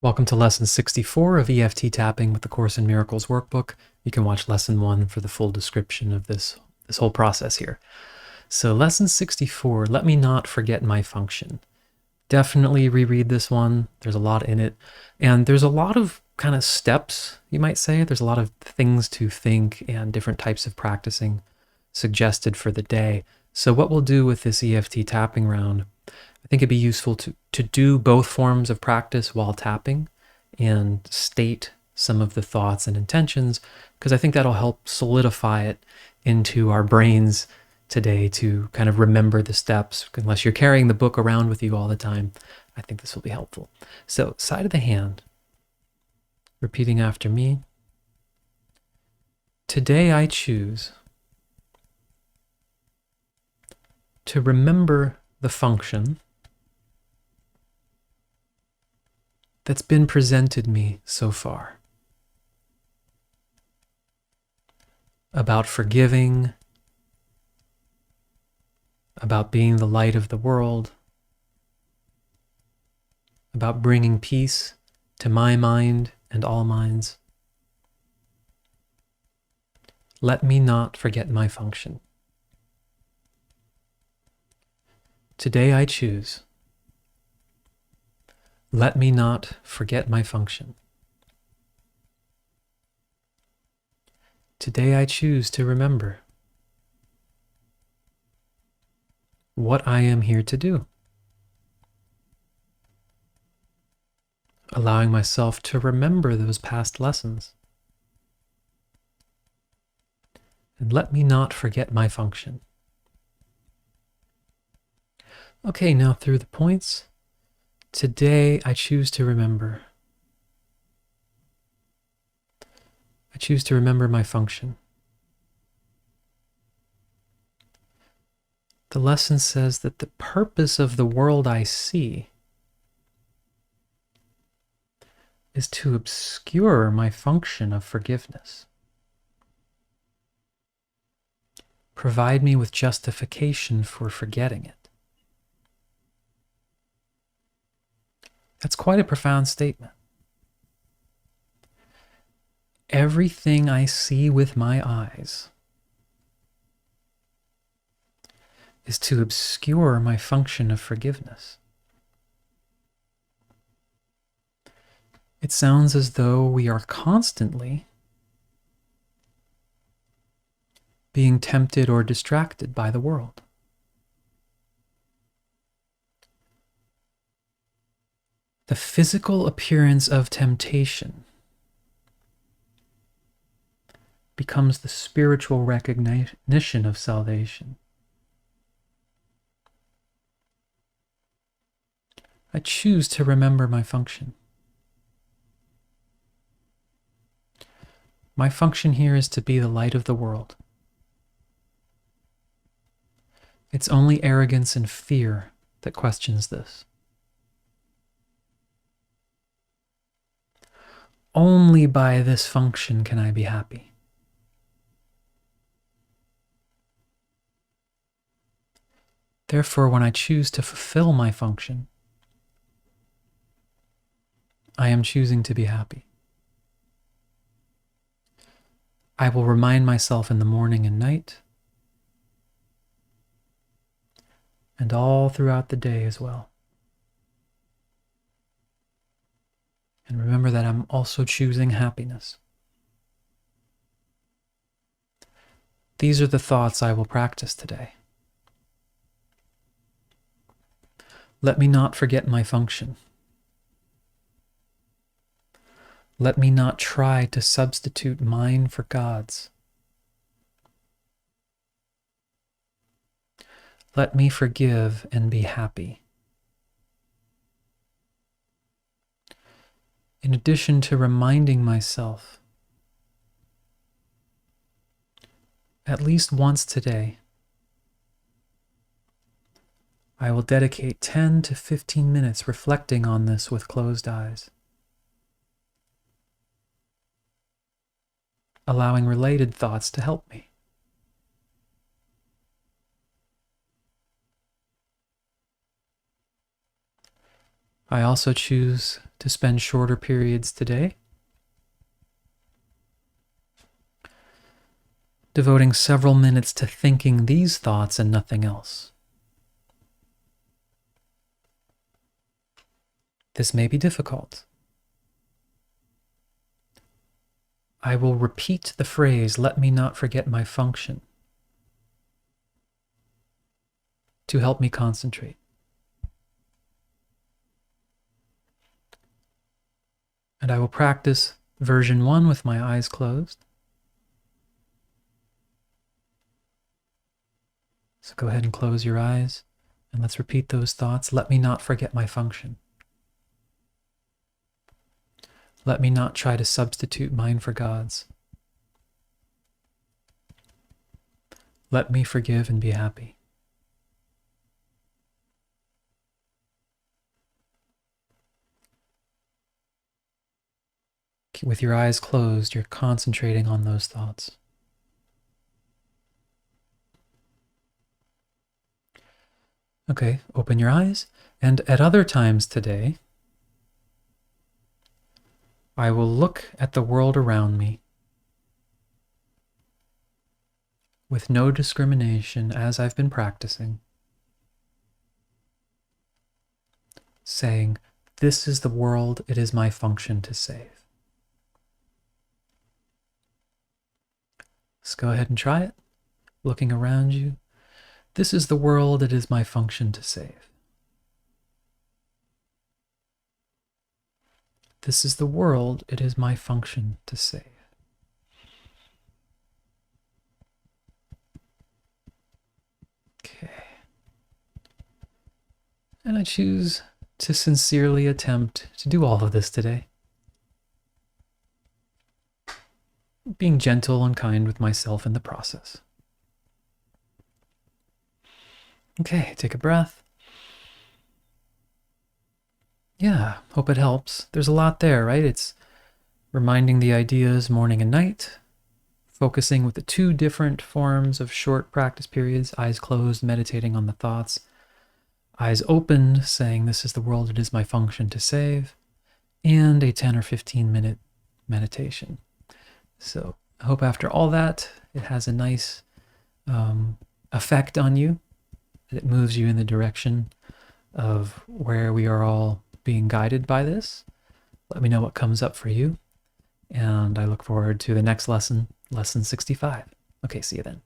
Welcome to Lesson 64 of EFT Tapping with the Course in Miracles workbook. You can watch Lesson 1 for the full description of this whole process here. So Lesson 64, let me not forget my function. Definitely reread this one. There's a lot in it. And there's a lot of kind of steps, you might say. There's a lot of things to think and different types of practicing suggested for the day. So what we'll do with this EFT tapping round, I think it'd be useful to do both forms of practice while tapping and state some of the thoughts and intentions, because I think that'll help solidify it into our brains today to kind of remember the steps. Unless you're carrying the book around with you all the time, I think this will be helpful. So, side of the hand, repeating after me. Today I choose to remember the function that's been presented me so far about forgiving, about being the light of the world, about bringing peace to my mind and all minds. Let me not forget my function. Today I choose. Let me not forget my function. Today I choose to remember what I am here to do. Allowing myself to remember those past lessons. And let me not forget my function. Okay, now through the points. Today, I choose to remember. I choose to remember my function. The lesson says that the purpose of the world I see is to obscure my function of forgiveness. Provide me with justification for forgetting it. That's quite a profound statement. Everything I see with my eyes is to obscure my function of forgiveness. It sounds as though we are constantly being tempted or distracted by the world. The physical appearance of temptation becomes the spiritual recognition of salvation. I choose to remember my function. My function here is to be the light of the world. It's only arrogance and fear that questions this. Only by this function can I be happy. Therefore, when I choose to fulfill my function, I am choosing to be happy. I will remind myself in the morning and night, and all throughout the day as well. And remember that I'm also choosing happiness. These are the thoughts I will practice today. Let me not forget my function. Let me not try to substitute mine for God's. Let me forgive and be happy. In addition to reminding myself, at least once today, I will dedicate 10 to 15 minutes reflecting on this with closed eyes, allowing related thoughts to help me. I also choose to spend shorter periods today, devoting several minutes to thinking these thoughts and nothing else. This may be difficult. I will repeat the phrase, "Let me not forget my function," to help me concentrate. And I will practice version 1 with my eyes closed. So go ahead and close your eyes, and let's repeat those thoughts. Let me not forget my function. Let me not try to substitute mine for God's. Let me forgive and be happy. With your eyes closed, you're concentrating on those thoughts. Okay, open your eyes, and at other times today, I will look at the world around me with no discrimination as I've been practicing, saying, "This is the world, it is my function to save." Let's go ahead and try it. Looking around you, this is the world, it is my function to save. This is the world, it is my function to save. Okay. And I choose to sincerely attempt to do all of this today, being gentle and kind with myself in the process. Okay, take a breath. Yeah, hope it helps. There's a lot there, right? It's reminding the ideas morning and night, focusing with the two different forms of short practice periods, eyes closed, meditating on the thoughts, eyes opened, saying, "This is the world, it is my function to save," and a 10 or 15 minute meditation. So I hope after all that, it has a nice effect on you, that it moves you in the direction of where we are all being guided by this. Let me know what comes up for you, and I look forward to the next lesson, lesson 65. Okay, see you then.